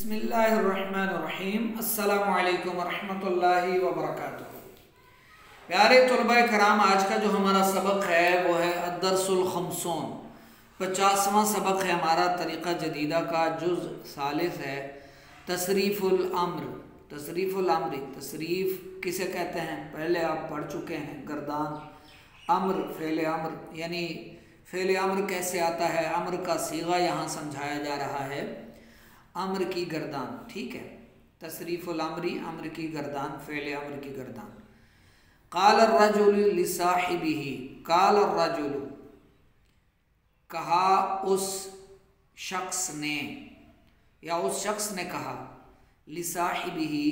बिस्मिल्लाहिर्रहमानिर्रहीम। अस्सलामु अलैकुम वरहमतुल्लाहि वबरकातुहू। प्यारे तलबा कराम, आज का जो हमारा सबक है वो है अद्दर्सुल खमसून, 50वां सबक है हमारा तरीक़ा जदीदा का। जुज़ सालिस है तसरीफ़ुल अम्र। तसरीफ़ुल अम्र, तसरीफ़ किसे कहते हैं पहले आप पढ़ चुके हैं। गर्दान, अम्र, फ़ेल अम्र, यानी फ़ेल अम्र कैसे आता है, अम्र का सीगा यहाँ समझाया जा रहा है। अम्र की गर्दान, ठीक है। तसरीफ़ुल अम्री, अम्र की गर्दान, फ़ेल अम्र की गर्दान। क़ाल अर्रजुलु लिसाहिबिही, क़ाल अर्रजुलु, कहा उस शख्स ने, या उस शख्स ने कहा, लिसाहिबिही,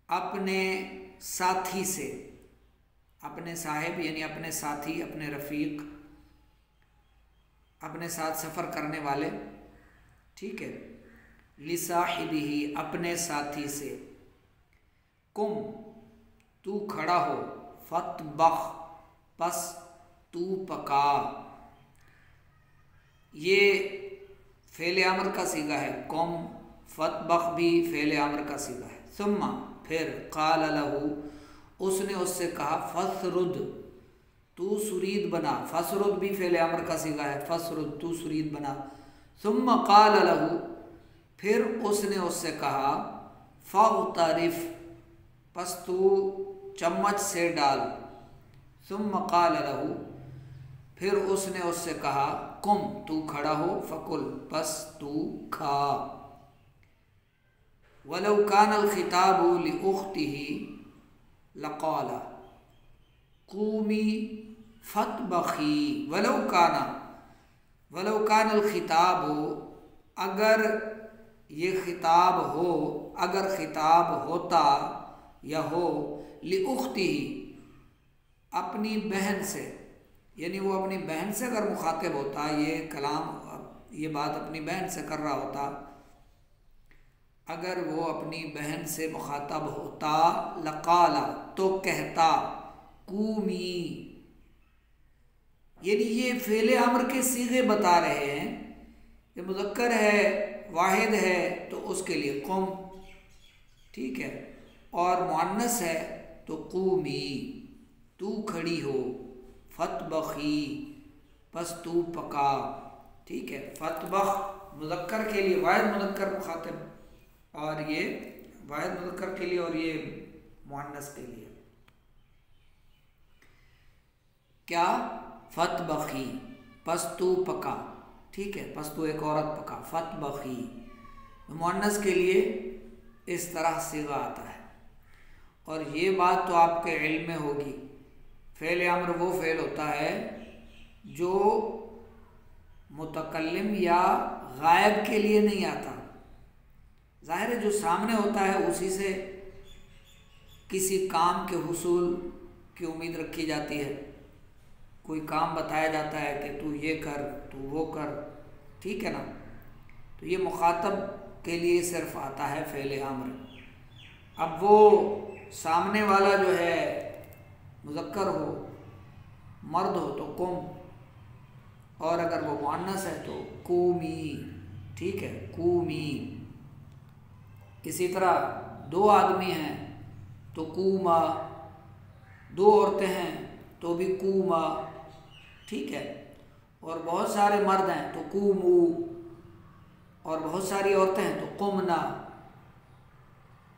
अपने साथी से। अपने साहिब यानी अपने साथी, अपने रफ़ीक, अपने साथ सफ़र करने वाले, ठीक है। लिसाहिबिही, अपने साथी से। कुम, तू खड़ा हो, फतबख, बस तू पका। ये फ़ेल अम्र का सीगा है। कुम, फतबख भी फ़ेल अम्र का सीगा है। सुम्मा, फिर, क़ाल लहू, उसने उससे कहा, फसरुद, तू सुरीद बना। फसरुद भी फ़ेल अम्र का सीगा है। फसरुद, तू सुरीद बना। सुम्मा क़ाल लहू, फिर उसने उससे कहा, फ़ग़्तरिफ़, बस तू चम्मच से डाल। सुम्मा क़ाल लहू, फिर उसने उससे कहा, कुम, तू खड़ा हो, फ़कुल, बस तू खा। वलौ कानल खिताबु लिउख्तिही लक़ाला क़ूमी फ़तबख़ी। वलौ कानल खिताबु, अगर ये खिताब हो, अगर खिताब होता या हो, लिउख्तिही, अपनी बहन से, यानी वो अपनी बहन से अगर मुखातिब होता, ये कलाम, ये बात अपनी बहन से कर रहा होता, अगर वो अपनी बहन से मुखातब होता, लक़ाला, तो कहता, कूमी, यानी ये फ़ेल अम्र के सीगे बता रहे हैं। ये मुज़क्कर है, वाहिद है, तो उसके लिए कुम, ठीक है। और मुअन्नस है तो कूमी, तू खड़ी हो। फतबखी, बस तू पका, ठीक है। फतबख मुज़क्कर के लिए, वाहिद मुज़क्कर मुखातिब, और ये वाहिद मुज़क्कर के लिए, और ये मुअन्नस के लिए। क्या? फतबखी, बस तू पका, ठीक है। बस तू एक औरत पका। फतबखी मुअन्नस के लिए इस तरह सीगा आता है। और ये बात तो आपके इल्म में होगी, फ़ेल अम्र वो फ़ेल होता है जो मुतकल्लिम या गायब के लिए नहीं आता। ज़ाहिर है जो सामने होता है उसी से किसी काम के हुसूल की उम्मीद रखी जाती है। कोई काम बताया जाता है कि तू ये कर, तू वो कर, ठीक है ना। तो ये मुखातब के लिए सिर्फ आता है फ़ेल अम्र। अब वो सामने वाला जो है मुज़क्कर हो, मर्द हो तो कुम, और अगर वो मुअन्नस है तो कूमी, ठीक है। कूमी। इसी तरह दो आदमी हैं तो कूमा, दो औरतें हैं तो भी कूमा, ठीक है। और बहुत सारे मर्द हैं तो कूमू, और बहुत सारी औरतें हैं तो कुमना।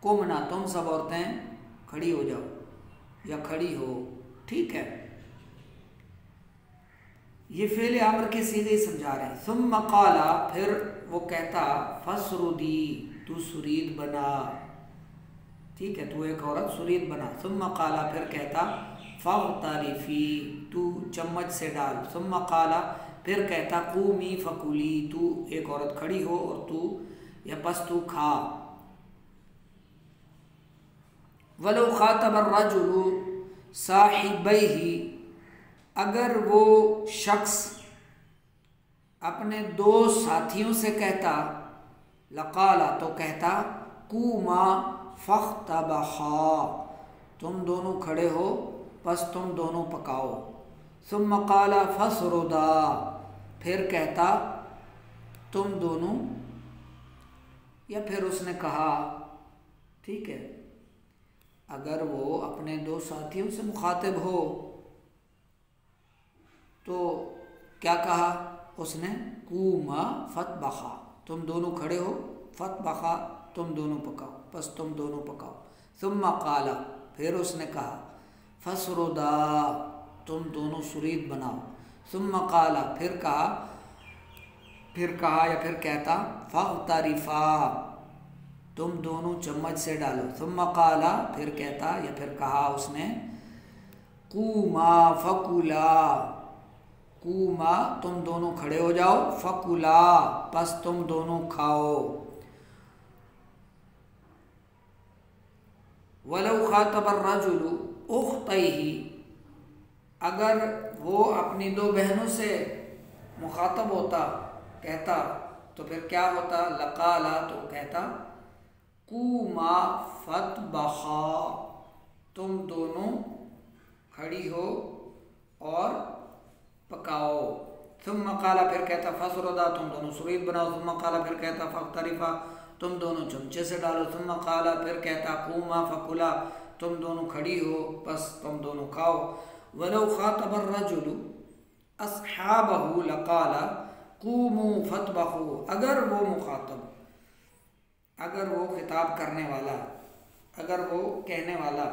कुमना, तुम सब औरतें खड़ी हो जाओ या खड़ी हो, ठीक है। ये फ़ेल अम्र के सीधे समझा रहे हैं। सुम्मा क़ाला, फिर वो कहता, फसरुदी, तू सुरीद बना, ठीक है। तू एक औरत सुरीद बना। सुम्मा क़ाला, फिर कहता, फ़ग़्तरिफ़ी, तू चम्मच से डाल। सुम्मा क़ाला, फिर कहता, क़ूमी फ़कुली, तू एक औरत खड़ी हो और तू या बस तू खा। वलो ख़ातब अर्रजुलु साहिबैही, अगर वो शख्स अपने दो साथियों से कहता, लक़ाला, तो कहता, कूमा फ़ख़्तबख़ा, तुम दोनों खड़े हो, बस तुम दोनों पकाओ। सुम्मा क़ाला फ़सरुदा, फिर कहता, तुम दोनों या फिर उसने कहा, ठीक है, अगर वो अपने दो साथियों से मुखातिब हो तो क्या कहा उसने, कूमा फतबखा, तुम दोनों खड़े हो, फतबखा, तुम दोनों पकाओ, बस तुम दोनों पकाओ। सुम्मा काला, फिर उसने कहा, फसरुदा, तुम दोनों सुरीद बनाओ। सुम्मा काला, फिर कहा या फिर कहता, फ़ग़्तरिफ़ा, तुम दोनों चम्मच से डालो। सुम्मा काला, फिर कहता या फिर कहा उसने, कूमा फ़कुला, कूमा, तुम दोनों खड़े हो जाओ, फ़कुला, बस तुम दोनों खाओ। वलौ ख़ातबर रजुलु उख्तैहि, अगर वो अपनी दो बहनों से मुखातब होता, कहता, तो फिर क्या होता, लकाला, तो कहता, कूमा फतबखा, तुम दोनों खड़ी हो और पकाओ। सुम्मा काला, फिर कहता, फसरुदा, तुम दोनों सुरीद बनाओ। सुम्मा काला, फिर कहता, फ़ग़्तरिफ़ा, तुम दोनों चमचे से डालो। सुम्मा काला, फिर कहता, कूमा फ़कुला, तुम दोनों खड़ी हो, बस तुम दोनों खाओ। वलौ ख़ातबर रजुलु अस्हाबहु लकाला कूमू फतबखू, अगर वो मुखातब, अगर वो खिताब करने वाला, अगर वो कहने वाला,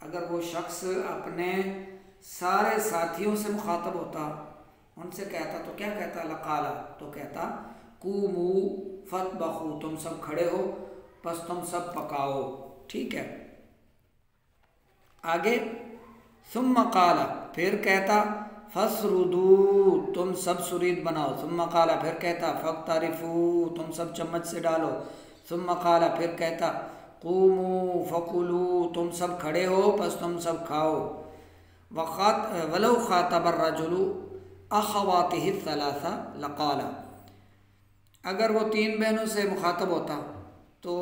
अगर वो शख्स अपने सारे साथियों से मुखातब होता, उनसे कहता, तो क्या कहता, लकाला, तो कहता, कूमू फतबखू, तुम सब खड़े हो, बस तुम सब पकाओ। ठीक है, आगे, सुम्मा काला, फिर कहता, फसरुदू, तुम सब सुरीद बनाओ। सुम्मा काला, फिर कहता, फ़ग़्तरिफ़ू, तुम सब चम्मच से डालो। सुम्मा काला, फिर कहता, कूमू फ़कुलू, तुम सब खड़े हो, बस तुम सब खाओ। वलौ ख़ातबर रजुलु अख़वातिहि सलासा लकाला, अगर वो तीन बहनों से मुखातब होता तो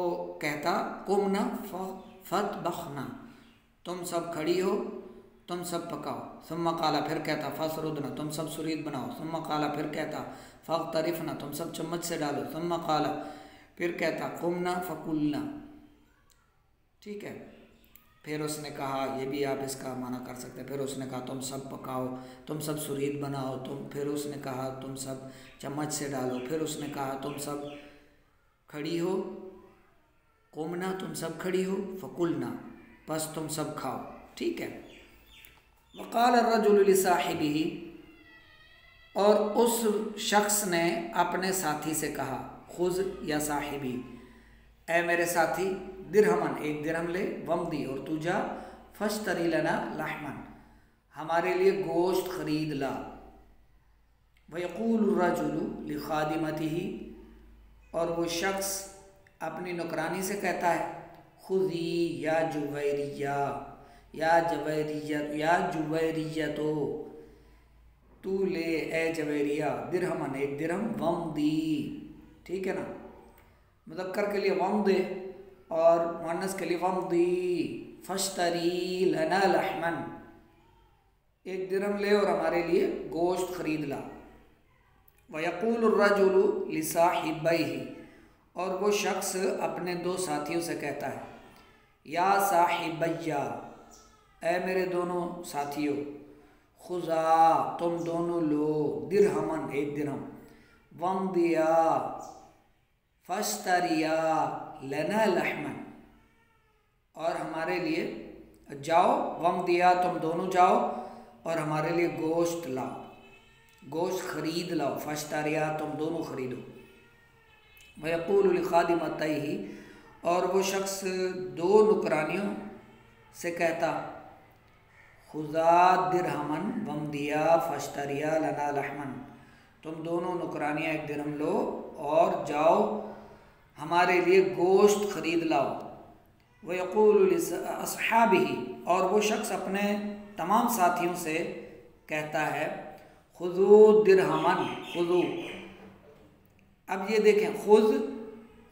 कहता, कुमना फतबखना, तुम सब खड़ी हो, तुम सब पकाओ। सुम्मा काला, फिर कहता, फसरुदना, तुम सब सुरीद बनाओ। सुम्मा काला, फिर कहता, फ़ग़्तरिफ़ना, तुम सब चम्मच से डालो। सुम्मा काला, फिर कहता, कुमना फ़कुलना। ठीक है, फिर उसने कहा, ये भी आप इसका माना कर सकते हैं, फिर उसने कहा, तुम सब पकाओ, तुम सब सुरीद बनाओ। फिर उसने कहा, तुम सब चम्मच से डालो। फिर उसने कहा, तुम सब खड़ी हो, कुमना, तुम सब खड़ी हो, फ़कुलना, बस तुम सब खाओ। ठीक है, वक़ाल अर्रजुलु लिसाहिबिही, और उस शख्स ने अपने साथी से कहा, खुज़ या साहिबी, ए मेरे साथी, दिरहमन, एक दिरहम ले, वमदी, और तू जा, फश्तरी लना लहमन, हमारे लिए गोश्त खरीद ला। वयक़ूलु रजुलु लिखादिमतिही, और वो शख्स अपनी नौकरानी से कहता है, खुदी या जुवैरिया, या जुवैरिया, तो तू ले ए जवैरिया, दिरहमन, एक दिरहम, वमदी, ठीक है ना, मुज़क्कर के लिए वमदे और मुअन्नस के लिए वमदी, फश्तरी लना लहमन, एक दिरहम ले और हमारे लिए गोश्त खरीद ला। वयक़ूलु रजुलु लिसाहिबैहि, और वो शख्स अपने दो साथियों से कहता है, या साहिबैया, ए मेरे दोनों साथियों, खुज़ा, तुम दोनों लो, दिरहमन, एक दिरहम, वमदिया, फश्तरिया लना लहमन, और हमारे लिए जाओ, वमदिया, तुम दोनों जाओ और हमारे लिए गोश्त लाओ, गोश्त खरीद लाओ, फश्तरिया, तुम दोनों खरीदो। वयक़ूलु लिखादिमतैहि, और वो शख्स दो नुकरानियों से कहता, खुज़ा दिरहमन वमदिया फश्तरिया लना लहमन, तुम दोनों नुकरानियाँ एक दिरहम लो और जाओ हमारे लिए गोश्त खरीद लाओ। वयक़ूलु लिअस्हाबिही, और वो शख्स अपने तमाम साथियों से कहता है, खुज़ू दिरहमन, खुज़ू, अब ये देखें, खुज़,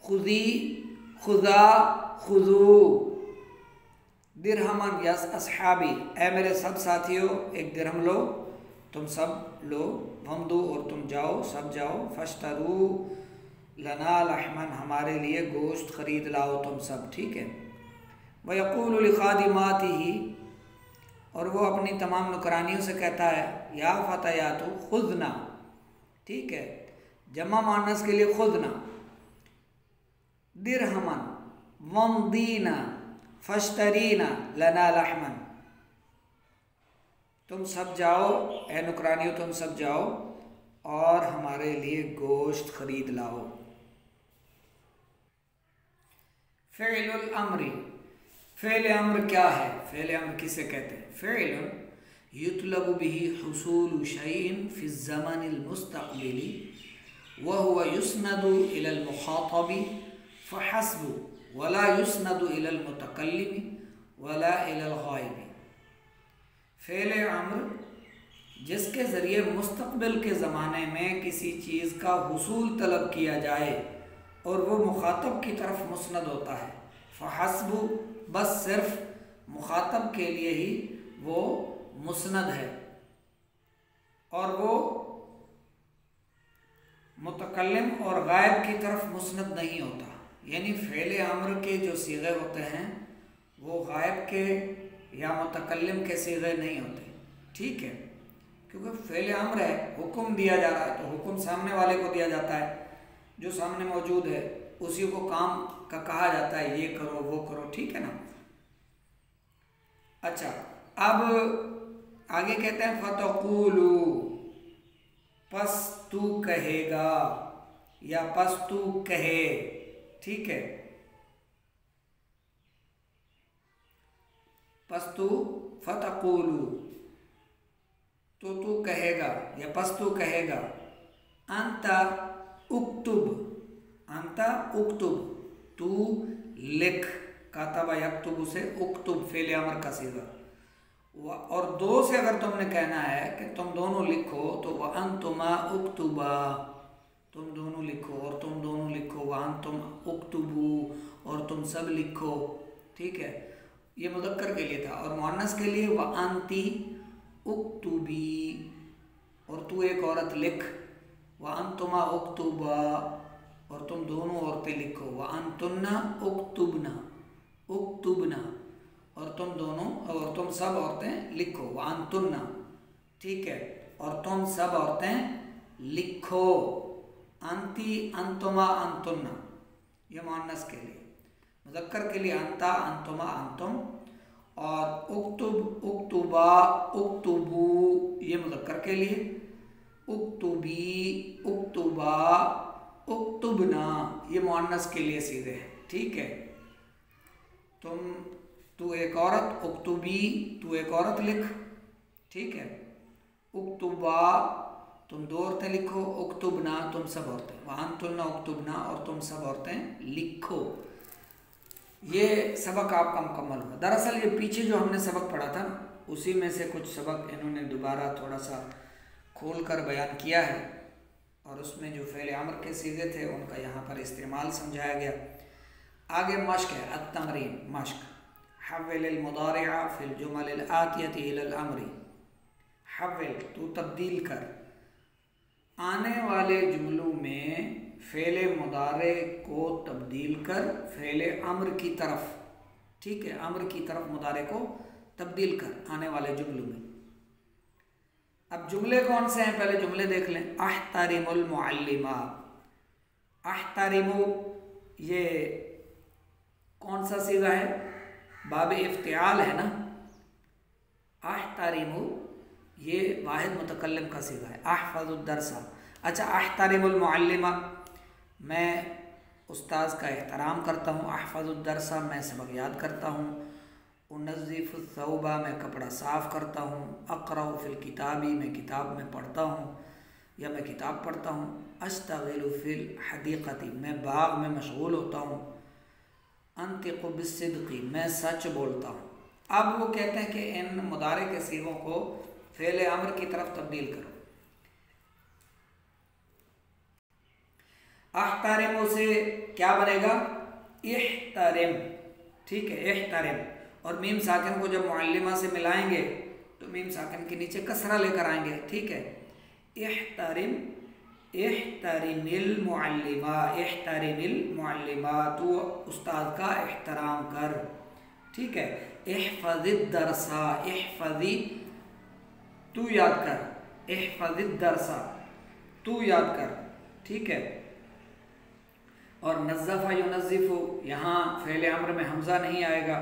खुज़ी, खुज़ा, खुज़ू, दिरहमन या अस्हाबी, ए मेरे सब साथियों, एक दिरहम लो, तुम सब लो, वमदू, और तुम जाओ, सब जाओ, फश्तरू लना लहमन, हमारे लिए गोश्त खरीद लाओ तुम सब, ठीक है। व यक़ूलु लिखादिमातिही, और वो अपनी तमाम नौकरानियों से कहता है, या फ़तयातु खुदना, ठीक है, जमा मानस के लिए खुदना, दिरहमन वमदीना फश्तरीना लना लहमन, तुम सब जाओ, ए नौकरानियों तुम सब जाओ और हमारे लिए गोश्त खरीद लाओ। फ़िअलुल अम्री, फ़िअल अम्र क्या है? फ़िअल अम्र किसे कहते हैं? फ़िअलुन युतलबु बिही हुसूलु शैइन फ़ी ज़मानिल मुस्तक़बिली व हुवा युस्नदु इलल मुख़ातबी फ़हस्बु वला युस्नदु इलल मुतकल्लिमी वला इलल गायबी। फ़िअल अम्र जिसके ज़रिए मुस्तक़बिल के ज़माने में किसी चीज़ का हुसूल तलब किया जाए और वो मुखातब की तरफ मुस्नद होता है। फ़हस्बु, बस सिर्फ मुखातब के लिए ही वो मुस्नद है और वो मुतकल्लिम और गायब की तरफ मुस्नद नहीं होता। यानी फ़िअल अम्र के जो सीग़े होते हैं वो गायब के या मुतकल्लिम के सीग़े नहीं होते, ठीक है, क्योंकि फ़िअल अम्र है, हुक्म दिया जा रहा है तो हुक्म सामने वाले को दिया जाता है, जो सामने मौजूद है उसी को काम का कहा जाता है, ये करो वो करो, ठीक है ना। अच्छा, अब आगे कहते हैं फ़तक़ूलू, पस तू कहेगा या पस तू कहे, ठीक है, पस तू फ़तक़ूलू, तो तू कहेगा या पस तू कहेगा, अंता उक्तुब, अंता उक्तुब, तू लिख, कातबा यक्तुब से उक्तुब फ़िअल अम्र का सीगा, और दो से अगर तुमने कहना है कि तुम दोनों लिखो तो व अंतुमा उक्तुबा, तुम दोनों लिखो और तुम दोनों लिखो, व अंतुम उक्तुबू, और तुम सब लिखो, ठीक है, ये मुज़क्कर के लिए था। और मुअन्नस के लिए व अंती उक्तुबी, और तू एक औरत लिख, व अंतुमा उक्तुबा, और तुम दोनों औरतें लिखो, व अंतुन्ना उक्तुबना, उक्तुबना, और तुम दोनों और तुम सब औरतें लिखो, व अंतुन्ना, ठीक है, और तुम सब औरतें लिखो, अंती अंतुमा अंतुन्ना, ये मुअन्नस के लिए। मुज़क्कर के लिए अंता अंतुमा अंतुम, और उक्तुब उक्तुबा उक्तुबू, ये मुज़क्कर के लिए, उक्तुबी उक्तुबा उक्तुबना, ये मुअन्नस के लिए सीधे है, ठीक है। तू एक औरत, उक्तुबी, तू एक औरत लिख, ठीक है, उक्तुबा, तुम दो औरतें लिखो, उक्तुबना, तुम सब औरतें, वअंतुन्ना उक्तुबना, और तुम सब औरतें लिखो। ये सबक आपका मुकम्मल हुआ। दरअसल ये पीछे जो हमने सबक पढ़ा था उसी में से कुछ सबक इन्होंने दोबारा थोड़ा सा खोल कर बयान किया है, और उसमें जो फ़िअल अम्र के सीगे थे उनका यहाँ पर इस्तेमाल समझाया गया। आगे मश्क है, अत-तमरीन, मश्क, हव्विल मुदारिअ फिल जुमल आतियति इलल अम्री, हव्विल, तू तब्दील कर, आने वाले जुमलों में फ़िअल मुदारे को तब्दील कर फ़िअल अम्र की तरफ, ठीक है, अम्र की तरफ मुदारे को तब्दील कर आने वाले जुमलों में। अब जुमले कौन से हैं, पहले जुमले देख लें। अहतरिमुल मुअल्लिमा, अहतरिमु ये कौन सा सीगा है? बाब इफ्तिआल है ना। अहतरिमु ये वाहिद मुतकल्लिम का सीगा है। अहफ़ज़ुद दरसा, अच्छा, अहतरिमुल मुअल्लिमा, मैं उस्ताद का एहतराम करता हूँ। अहफ़ज़ुद दरसा, मैं सबक याद करता हूँ। उनज़्ज़िफ़ु थौबा, मैं कपड़ा साफ़ करता हूँ। अक़रअु फ़िल किताबी, मैं किताब में पढ़ता हूँ या मैं किताब पढ़ता हूँ। अश्तग़िलु फ़िल हदीक़ति, मैं बाग़ में मशगूल होता हूँ। अंतिक़ु बिस्सिद्क़ि, मैं सच बोलता हूँ। अब वो कहते हैं कि इन मुदारे के सीगों को फ़िअल अम्र की तरफ तब्दील करो। अहतरिमु से क्या बनेगा? इहतरिम, ठीक है, इहतरिम, और मीम साकिन को जब मुअल्लिमा से मिलाएंगे तो मीम साकिन के नीचे कसरा लेकर आएंगे, ठीक है। इहतरिम इहतरिमिल मुअल्लिमा, इहतरिमिल मुअल्लिमा, तू उस्ताद का एहतराम कर। ठीक है। इहफज़िद दरसा, इहफज़ी तू याद कर, इहफज़िद दरसा तू याद कर। ठीक है। और नज़्ज़फ़ा युनज़्ज़िफ़ु, यहाँ फ़ेल अम्र में हमज़ा नहीं आएगा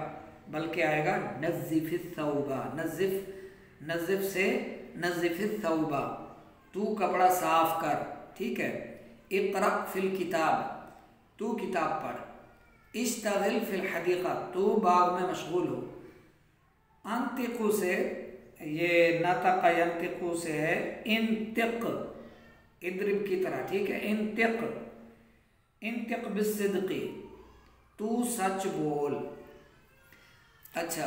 बल्कि आएगा नज़्ज़िफ़िस सौबा, नज़्ज़िफ़ से नज़्ज़िफ़िस सौबा, तू कपड़ा साफ कर। ठीक है। इक़रा फ़िल किताब, तू किताब पढ़। इश्तग़िल फ़िल हदीक़ा, तू बाग में मशगूल हो। अंतिक़ु से, ये नतक़ यंतिक़ु से है इंतिक़, इद्रिब की तरह। ठीक है। इंतिक़, इंतिक़ बिस्सिद्क़ी, तू सच बोल। अच्छा,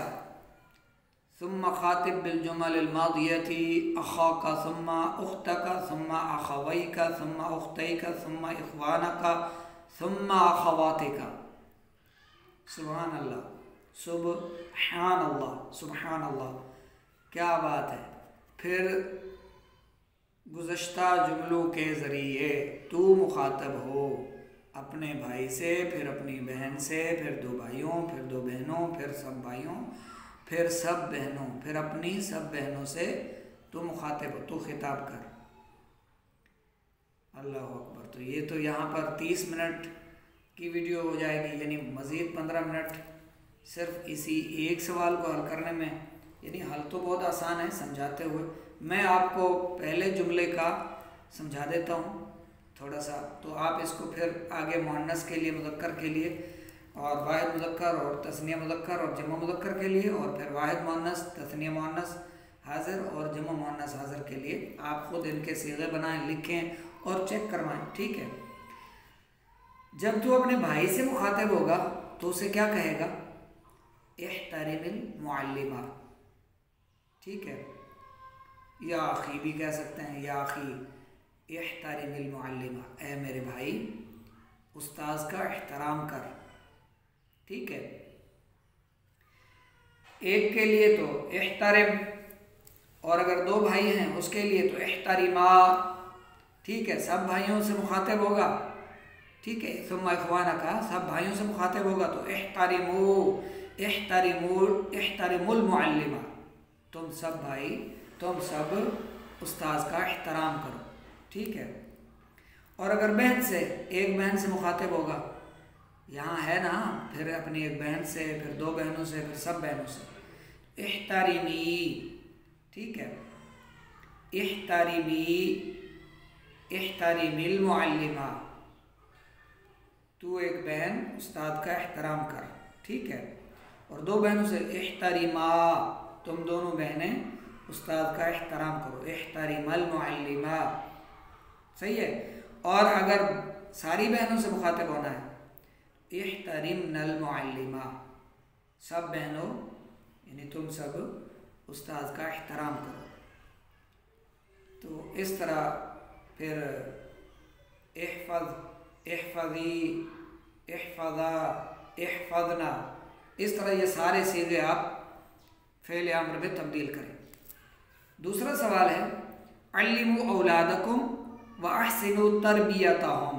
सुम्मा खातिब बिलजुमल मादियती अख़ाका सुम्मा उख्तका सुम्मा अख़वैका सुम्मा उख्तैका सुम्मा इख़वानका सुम्मा अख़वातिका। सुभान अल्लाह, सुबहान अल्लाह, सुबहान अल्लाह, क्या बात है। फिर गुज़श्ता जुमलों के ज़रिए तू मुखातब हो अपने भाई से, फिर अपनी बहन से, फिर दो भाइयों, फिर दो बहनों, फिर सब भाइयों, फिर सब बहनों, फिर अपनी सब बहनों से तू मुखातिब हो, तू खिताब कर। अल्लाह अकबर। तो ये तो यहाँ पर 30 मिनट की वीडियो हो जाएगी, यानी मज़ीद 15 मिनट सिर्फ इसी एक सवाल को हल करने में। यानी हल तो बहुत आसान है समझाते हुए। मैं आपको पहले जुमले का समझा देता हूँ थोड़ा सा, तो आप इसको फिर आगे मुअन्नस के लिए, मुज़क्कर के लिए, और वाहिद मुज़क्कर और तस्निया मुज़क्कर और जमा मुज़क्कर के लिए, और फिर वाहिद मुअन्नस, तस्निया मुअन्नस हाज़िर और जमा मुअन्नस हाज़िर के लिए आप खुद इनके सीगे बनाएं, लिखें और चेक करवाएं। ठीक है। जब तू अपने भाई से मुखातिब होगा तो उसे क्या कहेगा? इहतरिमिल मुअल्लिमा। ठीक है। या आखी भी कह सकते हैं, या आखी इहतरिमिल मुअल्लिमा, ऐ मेरे भाई उस्ताद का एहतराम कर। ठीक है। एक के लिए तो इहतरिम, और अगर दो भाई हैं उसके लिए तो इहतरिमा। ठीक है। सब भाइयों से मुखातिब होगा। ठीक है। सुम्मा इख़वाना का, सब भाइयों से मुखातिब होगा तो इहतरिमू, इहतरिमू, इहतरिमुल मुअल्लिमा, तुम सब भाई, तुम सब उस्ताद का एहतराम करो। ठीक है। और अगर बहन से, एक बहन से मुखातिब होगा, यहाँ है ना, फिर अपनी एक बहन से, फिर दो बहनों से, फिर सब बहनों से, इहतरिमी। ठीक है। इहतरिमी, इहतरिमिल मुअल्लिमा, तू एक बहन उस्ताद का एहतराम कर। ठीक है। और दो बहनों से इहतरिमा, तुम दोनों बहनें उस्ताद का एहतराम करो। इहतरिमल मुअल्लिमा। सही है। और अगर सारी बहनों से मुखातिब होना है, इहतरिमनल मुअल्लिमा, सब बहनों यानी तुम सब उस्ताद का एहतराम करो। तो इस तरह फिर इहफज़, इहफज़ी, इहफज़ा, इहफज़ना, इस तरह ये सारे सीगे आप फ़ेल अम्र में तब्दील करें। दूसरा सवाल है अल्लिमू औलादकुम व अहसिनु तरबियतहुम।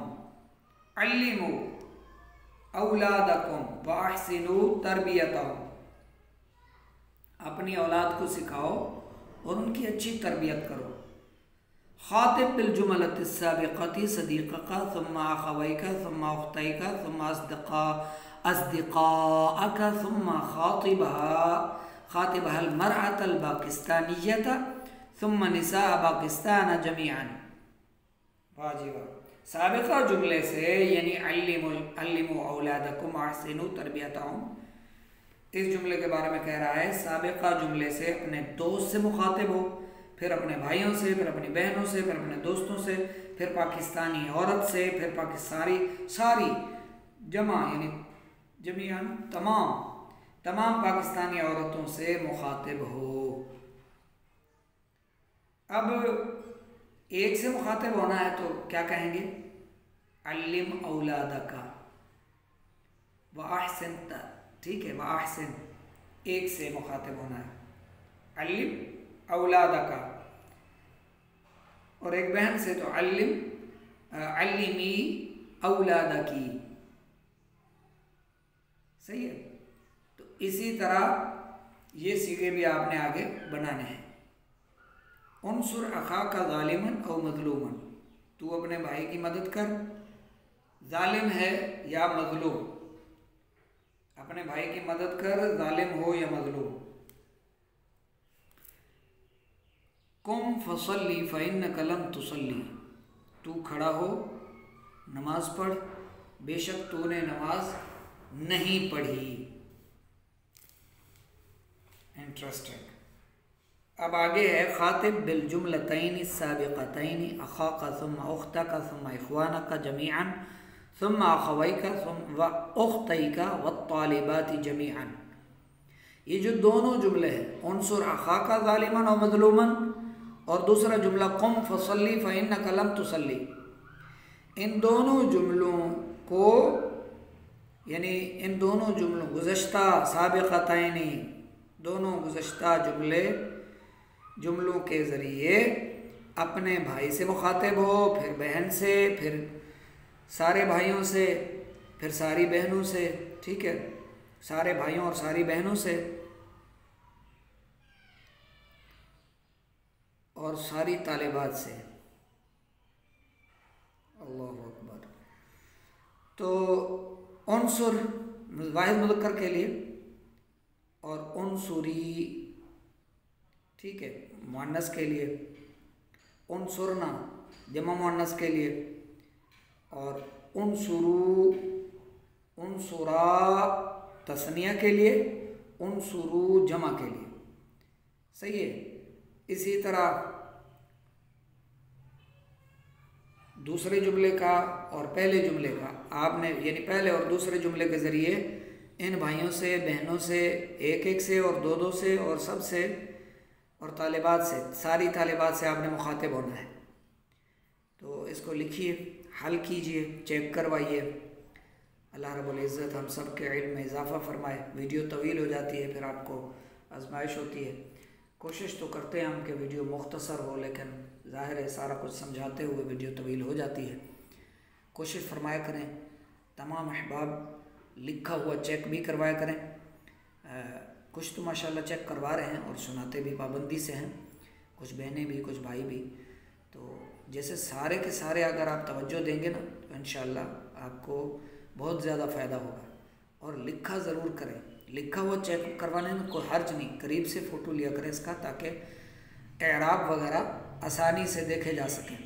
अल्लिमू औलादकुम व अहसिनु तरबियतहुम, अपनी औलाद को सिखाओ और उनकी अच्छी तरबियत करो। खातिब बिल जुमलति साबिक़ती सदीक़का सुम्मा अख़वैका सुम्मा उख़्तैका सुम्मा अस्दिक़ाअका सुम्मा खातिबहल मरअतल पाकिस्तानियता सुम्मा निसाअ पाकिस्तान जमीअन। वाह जी वाह। साबिक़ा जुमले से यानी अल्लिमू औलादकुम अहसिनु तरबियतहुम, इस जुमले के बारे में कह रहा है साबिक़ा जुमले से अपने दोस्त से मुखातिब हो, फिर अपने भाइयों से, फिर अपनी बहनों से, फिर अपने दोस्तों से, फिर पाकिस्तानी औरत से, फिर पाकिस्तानी सारी जमा यानी जमीअन तमाम पाकिस्तानी औरतों से मुखातिब हो। अब एक से मुखातिब होना है तो क्या कहेंगे? अल्लिम औलादका व अहसिन। ठीक है। व अहसिन, एक से मुखातिब होना है, अल्लिम औलादका, और एक बहन से तो अल्लिम अल्लिमी औलादा की, सही है। तो इसी तरह ये सीखे भी आपने आगे बनाने हैं। उनसुर अखा का ज़ालिमन और मज़लूमन, तू अपने भाई की मदद कर, जालिम है या मज़लूम, अपने भाई की मदद कर, जालिम हो या मज़लूम। कुम फसल्ली फ़इन्नक लम तुसल्ली, तू खड़ा हो नमाज पढ़, बेशक तूने नमाज नहीं पढ़ी। इंटरेस्टिंग। अब आगे है खातिब बिल जुमलतैनि साबिक़तैनि अख़ाका सुम्मा उख़्तका सुम्मा इख़्वानका जमीअन सुम्मा अख़वैका व उख़्तैका वत्तालिबाति जमीअन। ये जो दोनों जुमले हैं, उनसुर अख़ाका ज़ालिमन और मज़लूमन, और दूसरा जुमला कुम फसल्ली फ़इन्नक लम तुसल्ली, इन दोनों जुमलों को, यानी इन दोनों जुमलों गुज़श्ता साबिक़तैनि, दोनों गुज़श्ता जुमलों के ज़रिए अपने भाई से मुखातिब हो, फिर बहन से, फिर सारे भाइयों से, फिर सारी बहनों से, ठीक है, सारे भाइयों और सारी बहनों से, और सारी तालिबात से। अल्लाहु अकबर। तो उनसुर वाहिद मुज़क्कर के लिए, और उनसुरी, ठीक है, मुअन्नस के लिए, उनसुरना जमा मुअन्नस के लिए, और उनसुरू, उनसुरा तस्निया के लिए, उनसुरू जमा के लिए, सही है। इसी तरह दूसरे जुमले का और पहले जुमले का आपने, यानी पहले और दूसरे जुमले के ज़रिए इन भाइयों से, बहनों से, एक एक से और दो दो से और सब से और तालिबात से, सारी तालिबात से आपने मुखातिब होना है। तो इसको लिखिए, हल कीजिए, चेक करवाइए। अल्लाह रब्बुल इज़्ज़त हम सब के इल्म में इजाफ़ा फ़रमाए। वीडियो तवील हो जाती है, फिर आपको आजमाइश होती है। कोशिश तो करते हैं हम कि वीडियो मुख्तसर हो, लेकिन ज़ाहिर है सारा कुछ समझाते हुए वीडियो तवील हो जाती है। कोशिश फरमाया करें, तमाम अहबाब लिखा हुआ चेक भी करवाया करें। कुछ तो माशाल्लाह चेक करवा रहे हैं और सुनाते भी पाबंदी से हैं, कुछ बहनें भी, कुछ भाई भी। तो जैसे सारे के सारे अगर आप तवज्जो देंगे ना, तो इंशाअल्लाह आपको बहुत ज़्यादा फ़ायदा होगा। और लिखा ज़रूर करें, लिखा हुआ चेक करवाने में कोई हर्ज नहीं, करीब से फ़ोटो लिया करें इसका, ताकि एराब वगैरह आसानी से देखे जा सकें।